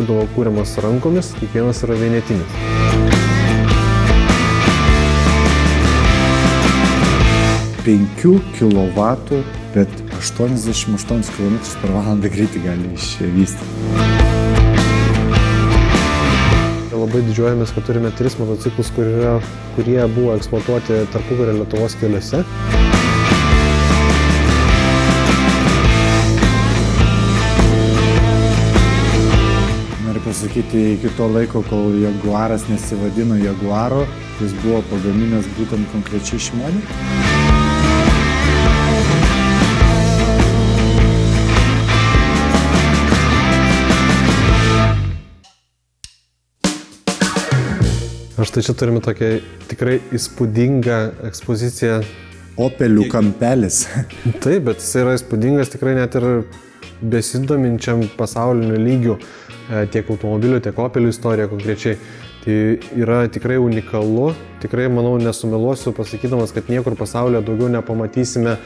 būdavo kūriamas rankomis, kiekvienas yra vienetinis. Penkių kilovatų, bet 88 km/h greitį gali išvystyti. Labai didžiuojamės, kad turime 3 motociklus, kurie buvo eksploatuoti tarpukario Lietuvos keliuose. Noriu pasakyti, iki to laiko, kol Jaguaras nesivadino Jaguaro, jis buvo pagaminęs būtent konkrečiai šį modelį. Štai čia turime tokią tikrai įspūdingą ekspoziciją. Opelių kampelis. Taip, bet jis yra įspūdingas tikrai net ir besidominčiam pasauliniu lygiu tiek automobilių, tiek Opelių istorija konkrečiai. Tai yra tikrai unikalu, tikrai, manau, nesumeluosiu pasakydamas, kad niekur pasaulyje daugiau nepamatysime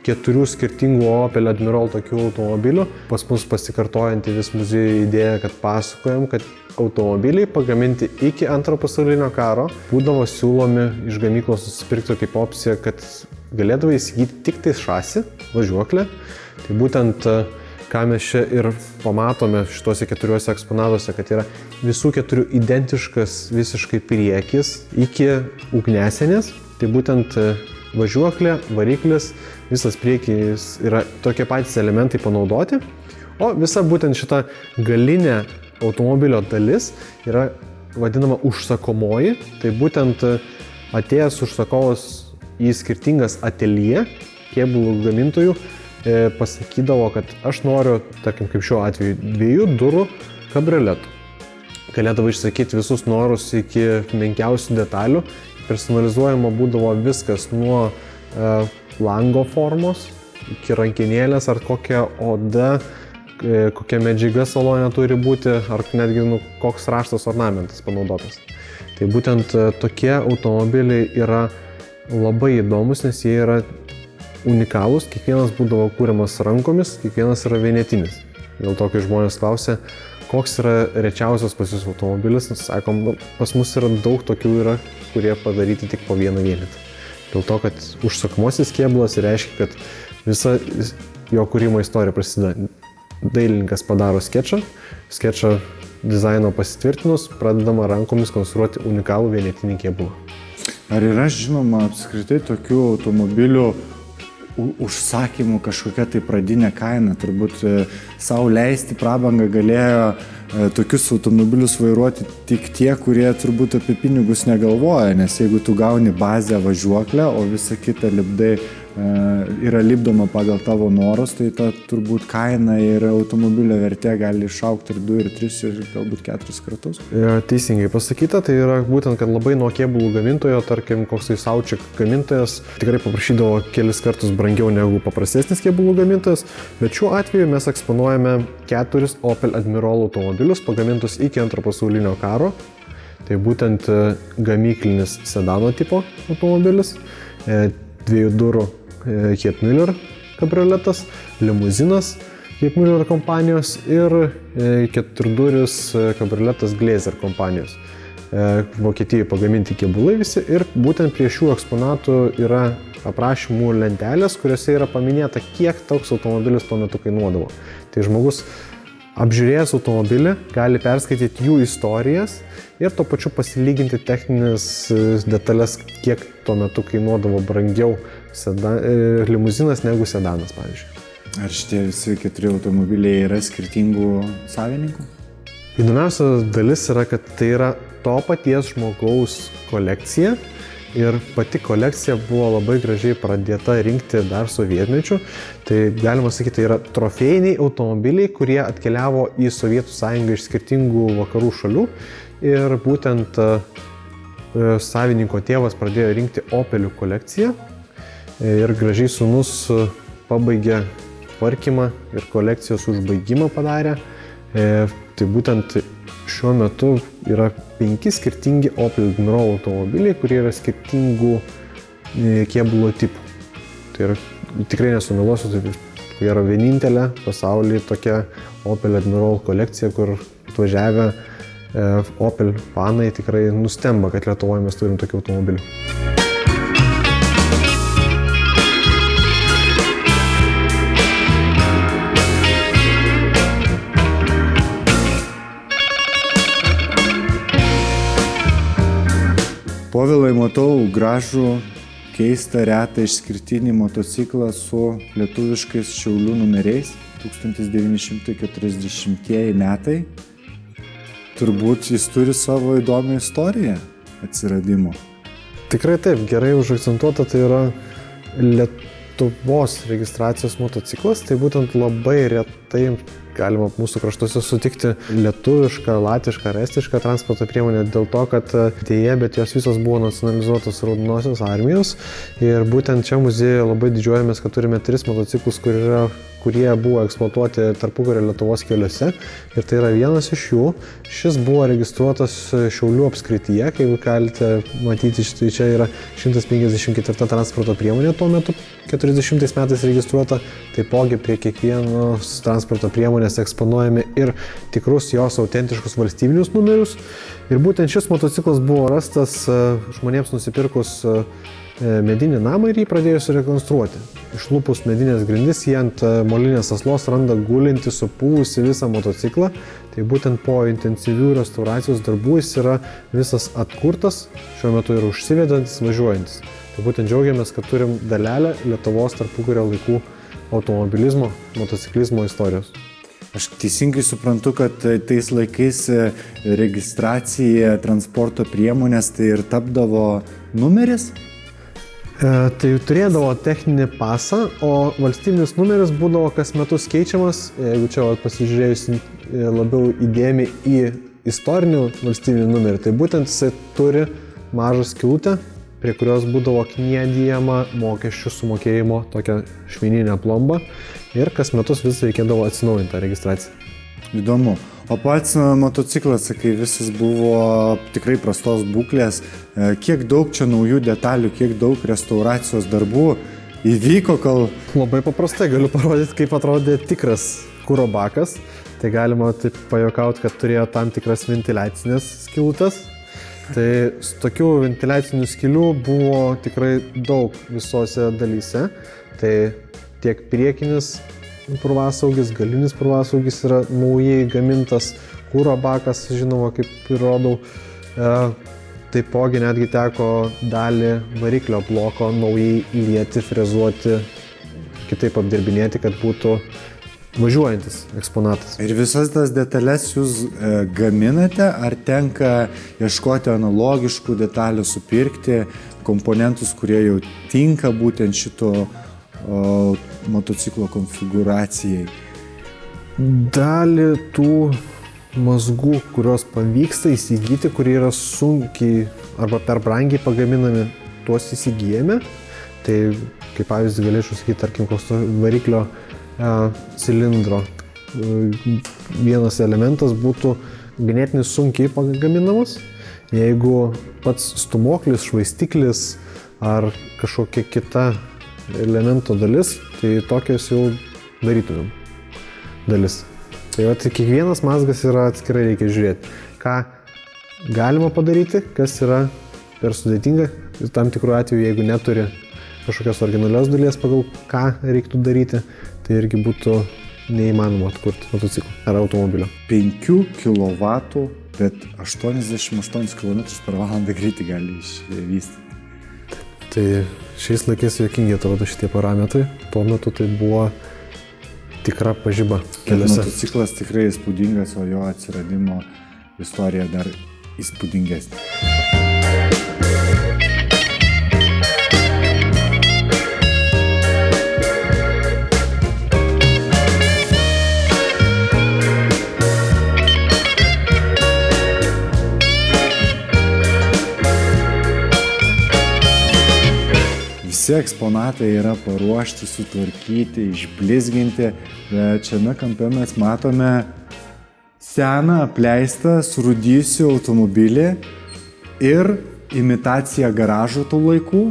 4 skirtingų Opel Admiral tokių automobilių. Pas mus pasikartojanti vis muziejų idėja, kad pasakojam, kad automobiliai pagaminti iki Antrojo pasaulinio karo būdavo siūlomi iš gamyklos nusipirkti kaip opcija, kad galėdavo įsigyti tik tai šasį, važiuoklę. Tai būtent ką mes čia ir pamatome šituose 4 eksponatuose, kad yra visų 4 identiškas visiškai priekis iki ugniasienės. Tai būtent važiuoklė, variklis, visas priekis yra tokie patys elementai panaudoti, o visa būtent šita galinė automobilio dalis yra vadinama užsakomoji. Tai būtent atėjęs užsakovas į skirtingas ateljė kėbulų gamintojų pasakydavo, kad aš noriu, tarkim, kaip šiuo atveju, 2 durų kabrioletų. Galėdavo išsakyti visus norus iki menkiausių detalių. Personalizuojama būdavo viskas nuo lango formos iki rankinėlės ar kokia oda, kokia medžiaga salone turi būti, ar netgi koks raštas ornamentas panaudotas. Tai būtent tokie automobiliai yra labai įdomus, nes jie yra unikalūs, kiekvienas būdavo kūriamas rankomis, kiekvienas yra vienetinis. Dėl to, kai žmonės klausia, koks yra rečiausias pas jūs automobilis, sakom, pas mus yra daug tokių yra, kurie padaryti tik po vieną vienetą. Dėl to, kad užsakomasis kėbulas reiškia, kad visa jo kūrimo istorija prasideda. Dailininkas padaro skečą dizaino pasitvirtinus, pradedama rankomis konstruoti unikalų vienetinį kėbulą. Ar yra žinoma apskritai tokių automobilių užsakymų kažkokia tai pradinė kaina? Turbūt savo leisti prabangą galėjo tokius automobilius vairuoti tik tie, kurie turbūt apie pinigus negalvoja, nes jeigu tu gauni bazę važiuoklę, o visa kita lipdai yra lipdoma pagal tavo norus, tai ta turbūt kaina ir automobilio vertė gali išaugti ir 2, ir 3, ir galbūt 4 kartus. Teisingai pasakyta, tai yra būtent, kad labai nuo kėbulų gamintojo, tarkim, koks tai Saučik gamintojas, tikrai paprašydavo kelis kartus brangiau negu paprastesnis kėbulų gamintojas, bet šiuo atveju mes eksponuojame 4 Opel Admiral automobilius pagamintus iki Antrojo pasaulinio karo. Tai būtent gamyklinis sedano tipo automobilis, 2 durų Hettmüller kabrioletas, limuzinas Hettmüller kompanijos ir 4 duris kabrioletas Glazer kompanijos. Vokietijoje pagaminti kėbulai visi ir būtent prie šių eksponatų yra aprašymų lentelės, kuriuose yra paminėta, kiek toks automobilis tuo metu kainuodavo. Tai žmogus apžiūrėjęs automobilį gali perskaityti jų istorijas ir tuo pačiu pasilyginti techninės detalės, kiek tuo metu kainuodavo brangiau limuzinas negu sedanas, pavyzdžiui. Ar šitie visi 4 automobiliai yra skirtingų savininkų? Įdomiausia dalis yra, kad tai yra to paties žmogaus kolekcija ir pati kolekcija buvo labai gražiai pradėta rinkti dar sovietmečiu. Tai galima sakyti, tai yra trofėjiniai automobiliai, kurie atkeliavo į Sovietų Sąjungą iš skirtingų vakarų šalių ir būtent savininko tėvas pradėjo rinkti Opelių kolekciją ir gražiai sūnus pabaigė tvarkymą ir kolekcijos užbaigimą padarė. Tai būtent šiuo metu yra 5 skirtingi Opel Admiral automobiliai, kurie yra skirtingų kėbulo tipų. Tai yra, tikrai nesumeluosiu, tai yra vienintelė pasaulyje tokia Opel Admiral kolekcija, kur atvažiavę Opel fanai tikrai nustemba, kad Lietuvoje mes turim tokių automobilių. Povilai, matau gražų, keistą, retą, išskirtinį motociklą su lietuviškais Šiaulių numeriais, 1940 metai. Turbūt jis turi savo įdomią istoriją atsiradimo. Tikrai taip, gerai užakcentuota, tai yra Lietuvos registracijos motociklas, tai būtent labai retai galima mūsų kraštuose sutikti lietuvišką, latvišką ar estišką transporto priemonę dėl to, kad dėja, bet jos visos buvo nacionalizuotos Raudonosios armijos ir būtent čia muziejuje labai didžiuojamės, kad turime 3 motociklus, kurie buvo eksploatuoti tarpukario Lietuvos keliuose ir tai yra vienas iš jų. Šis buvo registruotas Šiaulių apskrityje, kaip galite matyti, štai čia yra 154 transporto priemonė tuo metu 40 metais registruota, taipogi prie kiekvienos transporto priemonės eksponuojami ir tikrus jos autentiškus valstybinius numerius. Ir būtent šis motociklas buvo rastas žmonėms nusipirkus medinį namą ir jį pradėjus rekonstruoti. Išlupus medinės grindis, jie ant molinės aslos randa gulinti, supūvusi visą motociklą. Tai būtent po intensyvių restauracijos darbų jis yra visas atkurtas, šiuo metu yra užsivedantis, važiuojantis. Tai būtent džiaugiamės, kad turim dalelę Lietuvos tarpukario laikų automobilizmo, motociklizmo istorijos. Aš teisingai suprantu, kad tais laikais registracija transporto priemonės tai ir tapdavo numeris? Tai turėdavo techninį pasą, o valstybinis numeris būdavo kas metus keičiamas. Jeigu čia pasižiūrėjus labiau įdėmiai į istorinių valstybinių numerį, tai būtent jisai turi mažą skylutę, prie kurios būdavo kniedijama mokesčių sumokėjimo tokią švininę plombą ir kas metus vis reikėdavo atsinaujinti tą registraciją. Įdomu. O pats motociklas, sakai, visas buvo tikrai prastos būklės. Kiek daug čia naujų detalių, kiek daug restauracijos darbų įvyko, kol... Labai paprastai galiu parodyti, kaip atrodė tikras kuro bakas. Tai galima taip pajuokauti, kad turėjo tam tikras ventiliacinės skylutes. Tai tokių ventiliacinių skylių buvo tikrai daug visose dalyse. Tai tiek priekinis purvasaugis, galinis purvasaugis yra naujai gamintas, kuro bakas, žinoma, kaip ir rodau. Taipogi netgi teko dalį variklio bloko naujai lieti, frezuoti, kitaip apdirbinėti, kad būtų važiuojantis eksponatas. Ir visas tas detalės jūs gaminate, ar tenka ieškoti analogiškų detalių, supirkti komponentus, kurie jau tinka būtent šito motociklo konfigūracijai? Dalį tų mazgų, kurios pavyksta įsigyti, kurie yra sunkiai arba per brangiai pagaminami, tuos įsigijame. Tai kaip pavyzdį galėčiau sakyti, tarkim, koks variklio cilindro vienas elementas būtų ganėtinai sunkiai pagaminamas. Jeigu pats stumoklis, švaistiklis ar kažkokia kita elemento dalis, tai tokios jau darytumėm dalis. Tai kiekvienas mazgas yra atskirai, reikia žiūrėti, ką galima padaryti, kas yra per sudėtinga. Ir tam tikrų atveju, jeigu neturi kažkokios originalios dalies, pagal ką reiktų daryti, tai irgi būtų neįmanoma atkurti motociklą ar automobilio. 5 kW, bet 88 km/h greitį gali išvystyti. Tai šiais laikais juokingai atrodo šitie parametrai. Tuo metu tai buvo tikra pažiba keliuose. Motociklas tikrai įspūdingas, o jo atsiradimo istorija dar įspūdingesnė. Visi eksponatai yra paruošti, sutvarkyti, išblizginti, bet šiame kampe mes matome seną, apleistą, surūdysių automobilį ir imitaciją garažo tų laikų.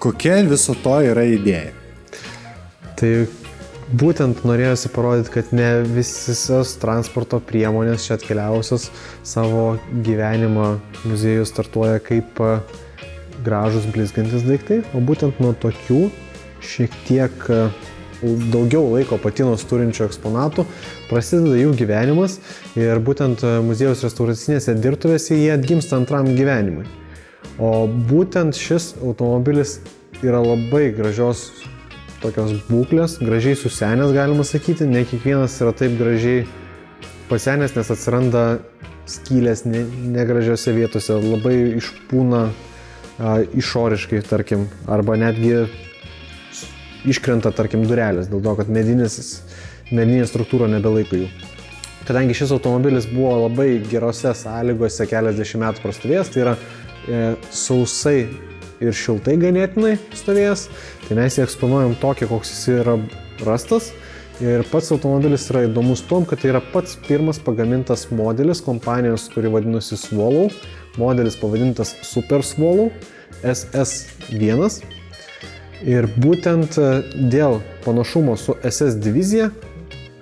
Kokia viso to yra idėja? Tai būtent norėjosi parodyti, kad ne visos transporto priemonės čia atkeliavusios savo gyvenimą muziejų startuoja kaip gražus blizgantis daiktai, o būtent nuo tokių šiek tiek daugiau laiko patinos turinčių eksponatų prasideda jų gyvenimas ir būtent muziejaus restauracinėse dirbtuvėse jie atgimsta antram gyvenimui. O būtent šis automobilis yra labai gražios tokios būklės, gražiai susenęs galima sakyti, ne kiekvienas yra taip gražiai pasenęs, nes atsiranda skylės negražiose vietose, labai išpūna išoriškai, tarkim, arba netgi iškrenta, tarkim, durelės, dėl to, kad medinė struktūra nebelaiko jų. Kadangi šis automobilis buvo labai gerose sąlygose keliasdešimt metų prastovėjęs, tai yra sausai ir šiltai ganėtinai stovėjęs, tai mes jį eksponuojam tokį, koks jis yra rastas. Ir pats automobilis yra įdomus tom, kad tai yra pats pirmas pagamintas modelis kompanijos, kuri vadinosi Swallow. Modelis pavadintas Super Swallow SS1. Ir būtent dėl panašumo su SS divizija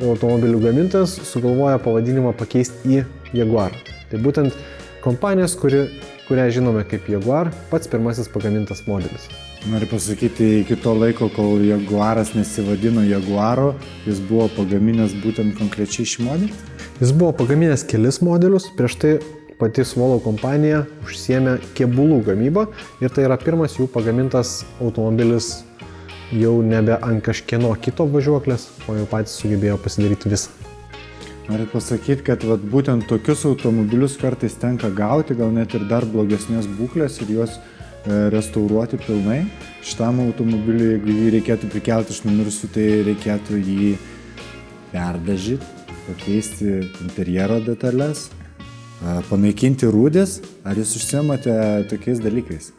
automobilių gamintojas sugalvoja pavadinimą pakeisti į Jaguar. Tai būtent kompanijos, kurią žinome kaip Jaguar, pats pirmasis pagamintas modelis. Noriu pasakyti, iki to laiko, kol Jaguaras nesivadino Jaguaro, jis buvo pagaminęs būtent konkrečiai šį modelį? Jis buvo pagaminęs kelis modelius, prieš tai pati Swallow kompanija užsiėmė kėbulų gamybą ir tai yra pirmas jų pagamintas automobilis jau nebe ant kažkieno kito važiuoklės, o jau patys sugebėjo pasidaryti visą. Noriu pasakyti, kad būtent tokius automobilius kartais tenka gauti, gal net ir dar blogesnės būklės ir juos restauruoti pilnai. Šitam automobiliui, jeigu jį reikėtų prikelti iš numirusių, tai reikėtų jį perdažyti, pakeisti interjero detalės, panaikinti rūdės. Ar jūs užsiemate tokiais dalykais?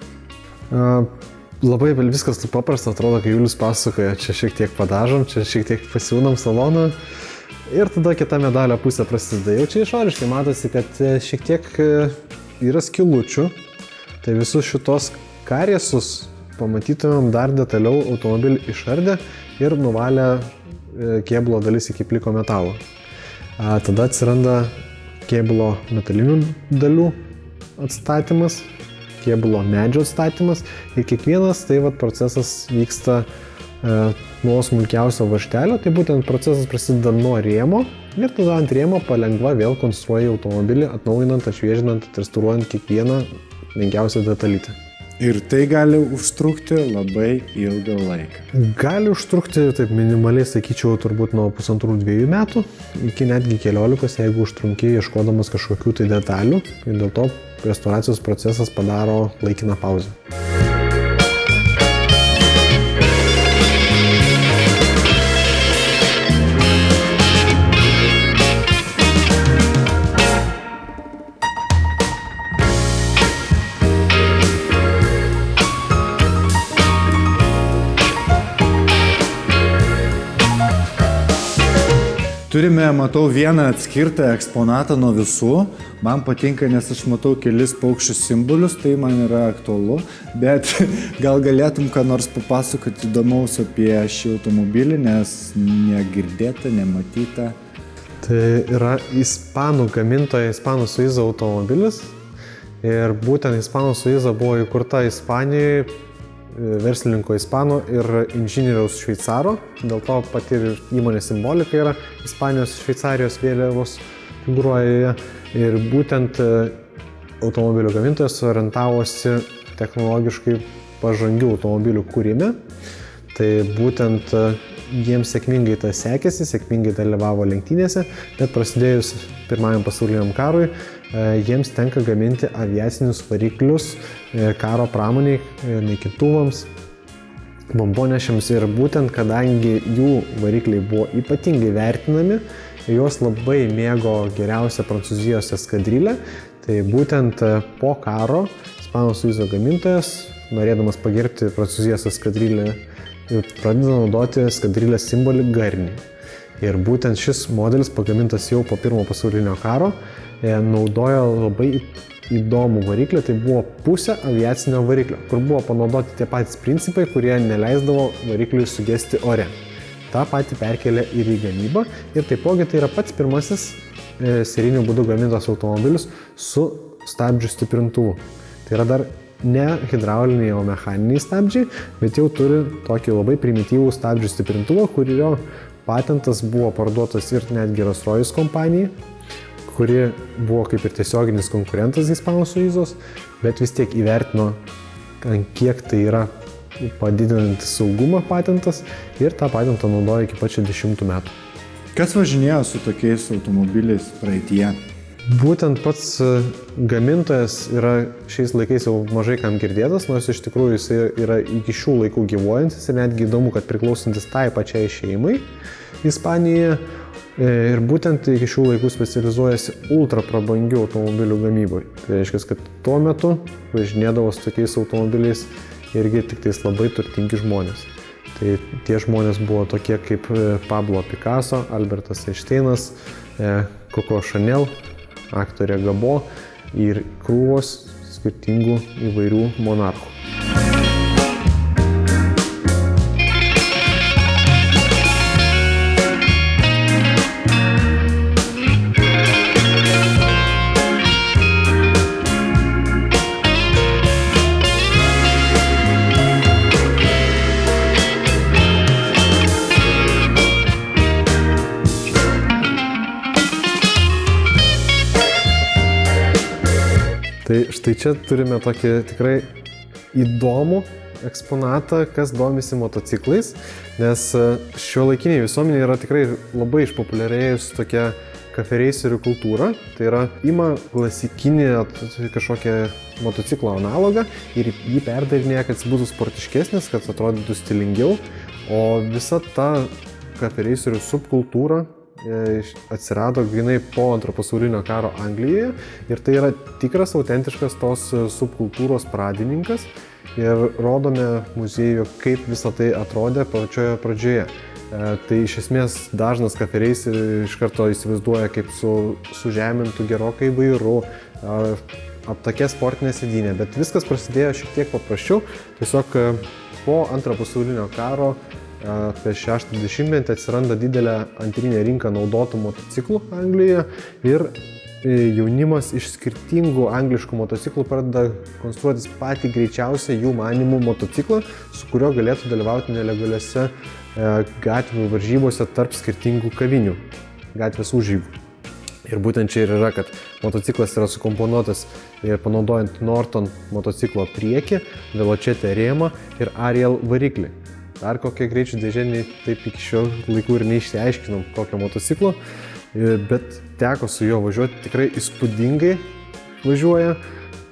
Labai viskas taip paprasta atrodo, kai Julius pasakoja, čia šiek tiek padažom, čia šiek tiek pasiūnam saloną ir tada kita medalio pusė prasideda. Jau čia išoriškai matosi, kad šiek tiek yra skilučių, tai visus šitos kariesus pamatytumėm dar detaliau automobilį išardę ir nuvalę kėbulo dalis iki pliko metalo. Tada atsiranda kėbulo metalinių dalių atstatymas, kėbulo medžio atstatymas ir kiekvienas procesas vyksta nuo smulkiausio varžtelio, tai būtent procesas prasideda nuo rėmo ir tada ant rėmo palengva vėl konstruoja automobilį, atnaujinant, atšviežinant, restauruojant kiekvieną menkiausią detalytę. Ir tai gali užtrukti labai ilgą laiką. Gali užtrukti, taip minimaliai sakyčiau, turbūt nuo 1,5–2 metų iki netgi 14, jeigu užtrunki ieškodamas kažkokių tai detalių ir dėl to restauracijos procesas padaro laikiną pauzę. Turime, matau, vieną atskirtą eksponatą nuo visų. Man patinka, nes aš matau kelis paukščių simbolius, tai man yra aktualu. Bet gal galėtum ką nors papasakoti įdomaus apie šį automobilį, nes negirdėta, nematyta. Tai yra ispanų gamintoja Hispano Suiza automobilis. Ir būtent Hispano Suiza buvo įkurta Ispanijoje, verslininko Ispano ir inžinieriaus Šveicaro. Dėl to pati įmonės simbolika yra Ispanijos Šveicarijos vėliavos figūruoja. Ir būtent automobilių gamintojas orientavosi technologiškai pažangių automobilių kūrime. Tai būtent jiems sėkmingai tas sekėsi, sėkmingai dalyvavo lenktynėse, bet prasidėjus Pirmajam pasauliniam karui jiems tenka gaminti aviacinius variklius karo pramoniai, naikintuvams, bombonešiams ir būtent kadangi jų varikliai buvo ypatingai vertinami, juos labai mėgo geriausia Prancūzijos eskadrilė, tai būtent po karo Hispano Suiza gamintojas, norėdamas pagerbti Prancūzijos eskadrilę, pradeda naudoti eskadrilės simbolį garnį. Ir būtent šis modelis, pagamintas jau po Pirmo pasaulinio karo, naudojo labai įdomų variklį, tai buvo pusė aviacinio variklio, kur buvo panaudoti tie patys principai, kurie neleisdavo varikliui sugesti ore. tą patį perkelia ir į gamybą ir taipogi tai yra pats pirmasis seriniu būdu gamintas automobilis su stabdžių stiprintuvu. Tai yra dar ne hidrauliniai, o mechaniniai stabdžiai, bet jau turi tokį labai primityvų stabdžių stiprintuvą, kurio patentas buvo parduotas ir netgi Rolls-Royce kompanijai, kuri buvo kaip ir tiesioginis konkurentas Hispano Suizos, bet vis tiek įvertino, kiek tai yra padidinantis saugumą patentas ir tą patentą naudoja iki pat 60 metų. Kas važinėjo su tokiais automobiliais praeitie? Būtent pats gamintojas yra šiais laikais jau mažai kam girdėtas, nors iš tikrųjų jis yra iki šių laikų gyvuojantis ir netgi įdomu, kad priklausantis tai pačiai šeimai Ispanijoje. Ir būtent iki šių laikų specializuojasi ultra prabangių automobilių gamyboje. Tai reiškia, kad tuo metu važinėdavo su tokiais automobiliais irgi tik tais labai turtingi žmonės. Tai tie žmonės buvo tokie kaip Pablo Picasso, Albertas Einšteinas, Coco Chanel, aktorė Gabo ir krūvos skirtingų įvairių monarchų. Tai štai čia turime tokį tikrai įdomų eksponatą, kas domisi motociklais, nes šiuolaikiniai visuomenė yra tikrai labai išpopuliarėjus tokia kafereiserių kultūra. Tai yra, ima klasikinį kažkokią motociklo analogą ir jį perdarinėja, kad jis būtų sportiškesnis, kad atrodytų stilingiau, o visa ta kafereiserių subkultūra atsirado grinai po Antro pasaulinio karo Anglijoje ir tai yra tikras, autentiškas tos subkultūros pradininkas ir rodome muziejuje, kaip visą tai atrodė pačioje pradžioje. Tai iš esmės dažnas kafereis iš karto įsivaizduoja kaip sužemintų gerokai vairu, aptakia sportinė sėdynė, bet viskas prasidėjo šiek tiek paprasčiau. Tiesiog po Antro pasaulinio karo apie 60-metį atsiranda didelė antrinė rinka naudotų motociklų Anglijoje ir jaunimas iš skirtingų angliškų motociklų pradeda konstruotis patį greičiausią jų manimų motociklą, su kuriuo galėtų dalyvauti nelegaliuose gatvių varžybose tarp skirtingų kavinių, gatvės užeigų. Ir būtent čia ir yra, kad motociklas yra sukomponuotas panaudojant Norton motociklo priekį, Velocete rėmą ir Ariel variklį. Dar kokie greičių dėžė, taip iki šio laikų ir neišsiaiškinom kokio motociklo, bet teko su juo važiuoti, tikrai įspūdingai važiuoja,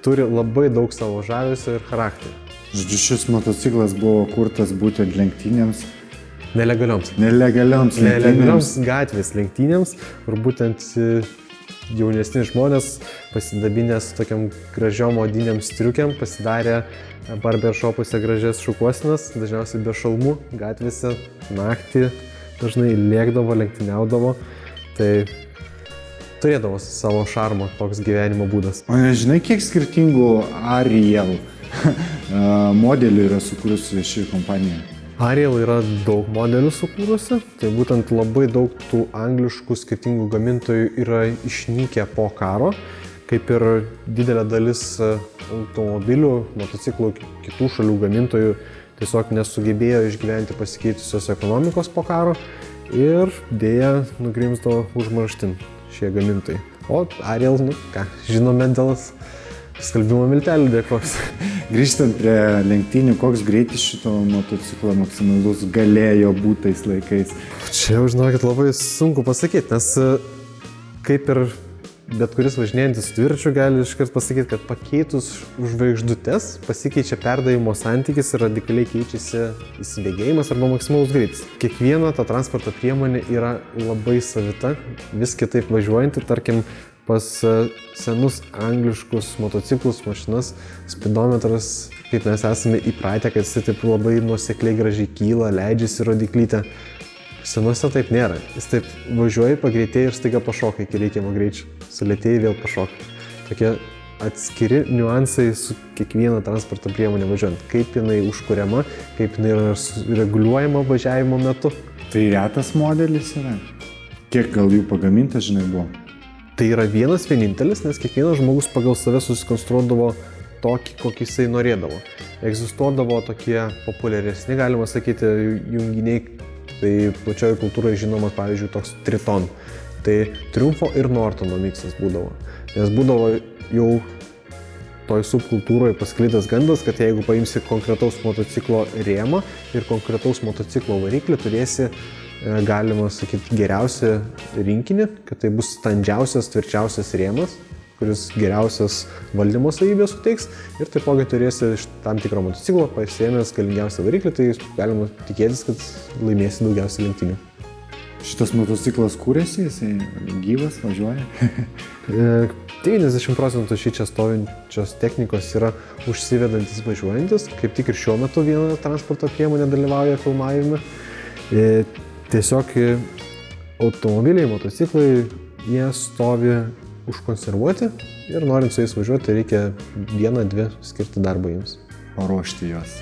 turi labai daug savo žavesio ir charakterio. Žodžiu, šis motociklas buvo kurtas būtent lenktynėms. Nelegaliams gatvės lenktynėms, kur būtent jaunesni žmonės pasidabinęs tokiam gražiom odiniam striukiam pasidarė barbershopuose gražias šukuosinas, dažniausiai be šalmų, gatvėse naktį dažnai lėkdavo, lenktyniaudavo, tai turėdavo savo šarmą toks gyvenimo būdas. O nežinai, kiek skirtingų Ariel modelių yra sukūrusi ši kompanija? Ariel yra daug modelių sukūrusi, tai būtent labai daug tų angliškų skirtingų gamintojų yra išnykę po karo, kaip ir didelė dalis automobilių, motociklų kitų šalių gamintojų tiesiog nesugebėjo išgyventi pasikeitusios ekonomikos po karo ir dėja nugrimzdo užmarštin šie gamintojai. O Ariel, žinome dėl skalbimo miltelių dėkos. Grįžtant prie lenktynių, koks greitis šito motociklo maksimalus galėjo būti tais laikais? Čia jau, žinokit, labai sunku pasakyti, nes kaip ir bet kuris važinėjantis dviračiu gali iškart pasakyti, kad pakeitus žvaigždutes pasikeičia perdavimo santykis ir radikaliai keičiasi įsibėgėjimas arba maksimalus greitis. Kiekviena ta transporto priemonė yra labai savita, vis kitaip važiuojanti, tarkim, pas senus angliškus motociklus, mašinas, spidometras, kaip mes esame įpratę, kad jis taip labai nuosekliai gražiai kyla, leidžiasi rodiklytę. Senuose taip nėra. Jis taip važiuoja, pagreitėja ir staiga pašoka iki reikiamo greičio. Sulėtėja vėl pašoka. Tokie atskiri niuansai su kiekviena transporto priemonė važiuojant. Kaip jinai užkuriama, kaip jinai yra reguliuojama važiavimo metu. Tai retas modelis yra? Kiek gal jų pagaminta, žinai, buvo? Tai yra vienintelis, nes kiekvienas žmogus pagal save susikonstruodavo tokį, kokį jisai norėdavo. Egzistuodavo tokie populiaresni, galima sakyti, junginiai, tai plačioje kultūroje žinomas, pavyzdžiui, toks Triton. Tai Triumfo ir Nortono miksas būdavo. Nes būdavo jau toj subkultūroje pasklidęs gandas, kad jeigu paimsi konkretaus motociklo rėmą ir konkretaus motociklo variklį, turėsi, galima sakyti, geriausią rinkinį, kad tai bus standžiausias, tvirčiausias rėmas, kuris geriausias valdymo savybės suteiks ir taipogi turėsi iš tam tikro motociklo pasiėmęs galingiausią variklį, tai galima tikėtis, kad laimėsi daugiausiai lenktynių. Šitas motociklas kūrėsi, jisai gyvas, važiuoja? 90% šį čia stovinčios technikos yra užsivedantis važiuojantis, kaip tik ir šiuo metu viena transporto priemonė dalyvauja filmavime. Tiesiog automobiliai, motociklai, jie stovi užkonservuoti ir norint su jais važiuoti reikia 1-2 skirti darbo jiems. Paruošti juos.